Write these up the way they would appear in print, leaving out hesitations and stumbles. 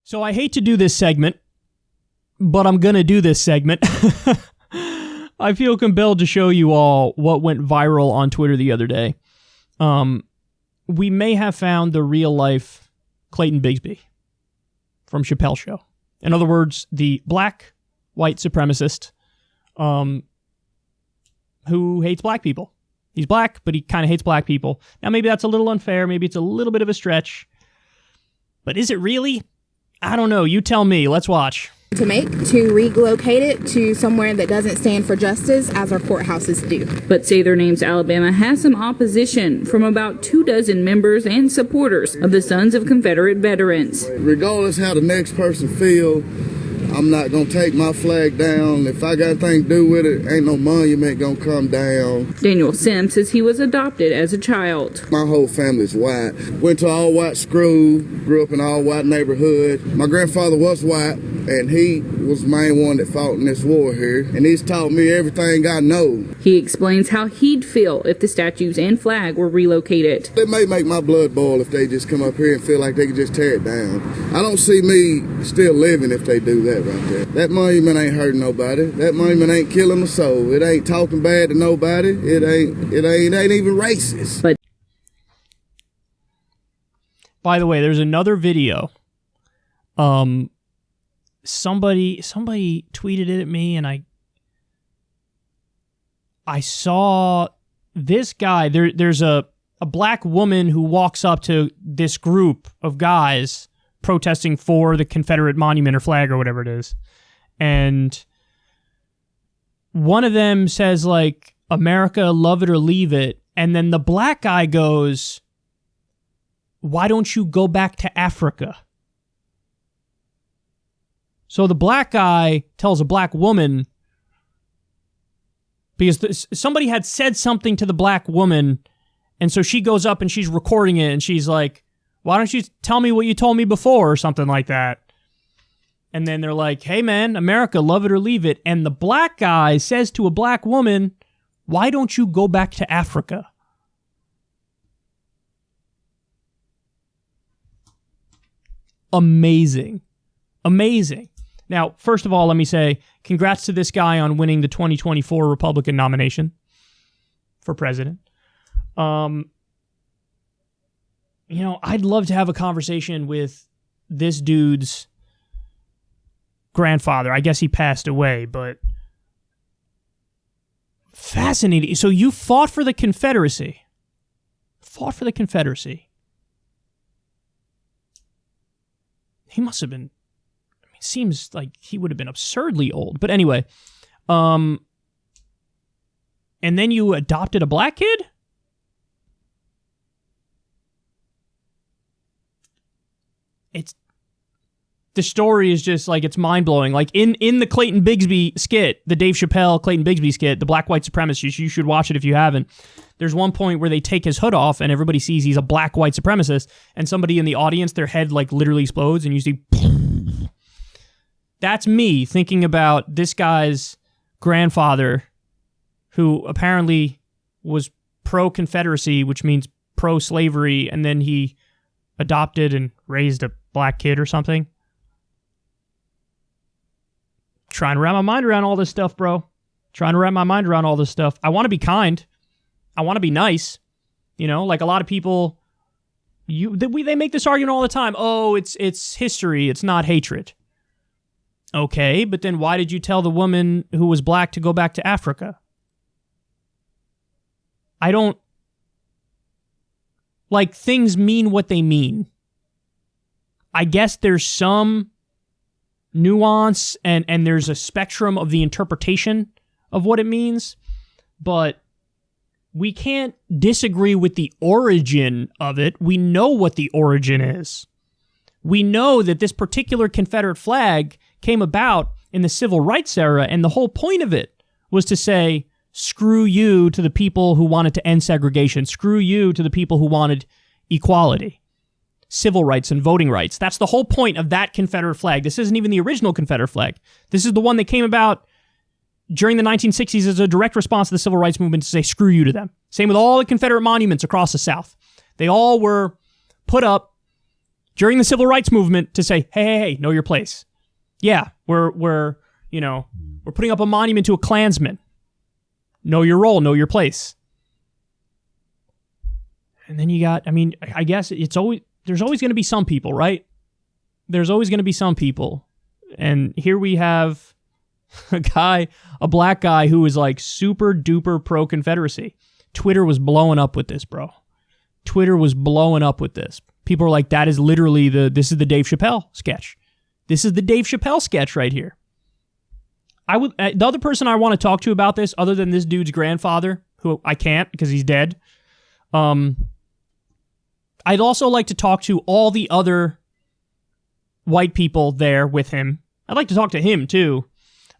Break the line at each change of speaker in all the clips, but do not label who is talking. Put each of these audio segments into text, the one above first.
So I hate to do this segment, but I'm going to do this segment. I feel compelled to show you all what went viral on Twitter the other day. We may have found the real-life Clayton Bigsby from Chappelle's Show. In other words, the black white supremacist who hates black people. He's black, but he kind of hates black people. Now, maybe that's a little unfair. Maybe it's a little bit of a stretch. But is it really? I don't know. You tell me. Let's watch.
To relocate it to somewhere that doesn't stand for justice, as our courthouses do.
But Say Their Names Alabama has some opposition from about 24 members and supporters of the Sons of Confederate Veterans.
Regardless how the next person feel, I'm not going to take my flag down. If I got anything to do with it, ain't no monument going to come down.
Daniel Sims says he was adopted as a child.
My whole family's white. Went to all-white school, grew up in an all-white neighborhood. My grandfather was white, and he was the main one that fought in this war here. And he's taught me everything I know.
He explains how he'd feel if the statues and flag were relocated.
It may make my blood boil if they just come up here and feel like they can just tear it down. I don't see me still living if they do that right there. That monument ain't hurting nobody. That monument ain't killing a soul. It ain't talking bad to nobody. It ain't even racist.
But
by the way, there's another video. Somebody tweeted it at me, and I saw this guy. There's a black woman who walks up to this group of guys protesting for the Confederate monument or flag or whatever it is. And one of them says, like, America, love it or leave it. And then the black guy goes, why don't you go back to Africa? So the black guy tells a black woman, because somebody had said something to the black woman, and so she goes up and she's recording it, and she's like, why don't you tell me what you told me before, or something like that. And then they're like, hey man, America, love it or leave it. And the black guy says to a black woman, why don't you go back to Africa? Amazing. Amazing. Now, first of all, let me say, congrats to this guy on winning the 2024 Republican nomination for president. You know, I'd love to have a conversation with this dude's grandfather. I guess he passed away, but fascinating. So you fought for the Confederacy. Fought for the Confederacy. He must have been, I mean, seems like he would have been absurdly old. But anyway, and then you adopted a black kid? The story is just like, it's mind-blowing. Like in the Clayton Bigsby skit, the Dave Chappelle Clayton Bigsby skit, the black white supremacist, you should watch it if you haven't. There's one point where they take his hood off and everybody sees he's a black white supremacist, and somebody in the audience, their head like literally explodes, and you see that's me thinking about this guy's grandfather, who apparently was pro-Confederacy, which means pro-slavery, and then he adopted and raised a black kid or something. Trying to wrap my mind around all this stuff, bro. Trying to wrap my mind around all this stuff. I want to be kind. I want to be nice. You know, like a lot of people, they make this argument all the time. Oh, it's history. It's not hatred. Okay, but then why did you tell the woman who was black to go back to Africa? I don't... Like, things mean what they mean. I guess there's some nuance and there's a spectrum of the interpretation of what it means, but we can't disagree with the origin of it. We know what the origin is. We know that this particular Confederate flag came about in the Civil Rights era, and the whole point of it was to say, screw you to the people who wanted to end segregation. Screw you to the people who wanted equality, civil rights, and voting rights. That's the whole point of that Confederate flag. This isn't even the original Confederate flag. This is the one that came about during the 1960s as a direct response to the civil rights movement to say, screw you to them. Same with all the Confederate monuments across the South. They all were put up during the civil rights movement to say, hey, know your place. Yeah, we're putting up a monument to a Klansman. Know your role, know your place. And then you got, I guess there's always going to be some people, right? There's always going to be some people. And here we have a black guy who is like super duper pro-Confederacy. Twitter was blowing up with this, bro. Twitter was blowing up with this. People are like, that is literally this is the Dave Chappelle sketch. This is the Dave Chappelle sketch right here. The other person I want to talk to about this, other than this dude's grandfather, who I can't because he's dead, I'd also like to talk to all the other white people there with him. I'd like to talk to him too.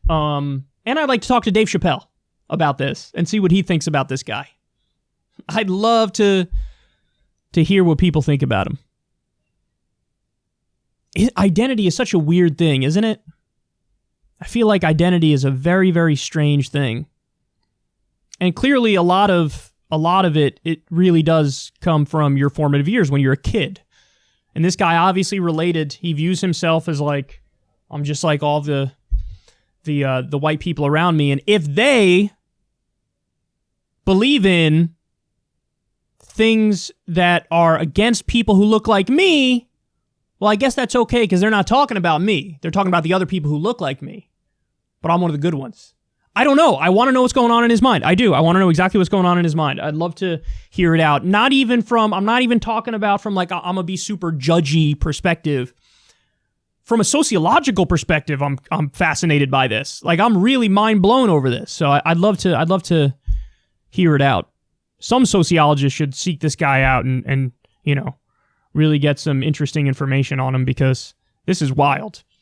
And I'd like to talk to Dave Chappelle about this and see what he thinks about this guy. I'd love to hear what people think about him. Identity is such a weird thing, isn't it? I feel like identity is a very, very strange thing. And clearly a lot of it really does come from your formative years when you're a kid. And this guy obviously related. He views himself as like, I'm just like all the white people around me. And if they believe in things that are against people who look like me, well, I guess that's okay because they're not talking about me. They're talking about the other people who look like me. But I'm one of the good ones. I don't know. I want to know what's going on in his mind. I do. I want to know exactly what's going on in his mind. I'd love to hear it out. I'm not even talking about from like, I'm going to be super judgy perspective. From a sociological perspective, I'm fascinated by this. Like, I'm really mind blown over this. So I'd love to hear it out. Some sociologists should seek this guy out and really get some interesting information on him because this is wild.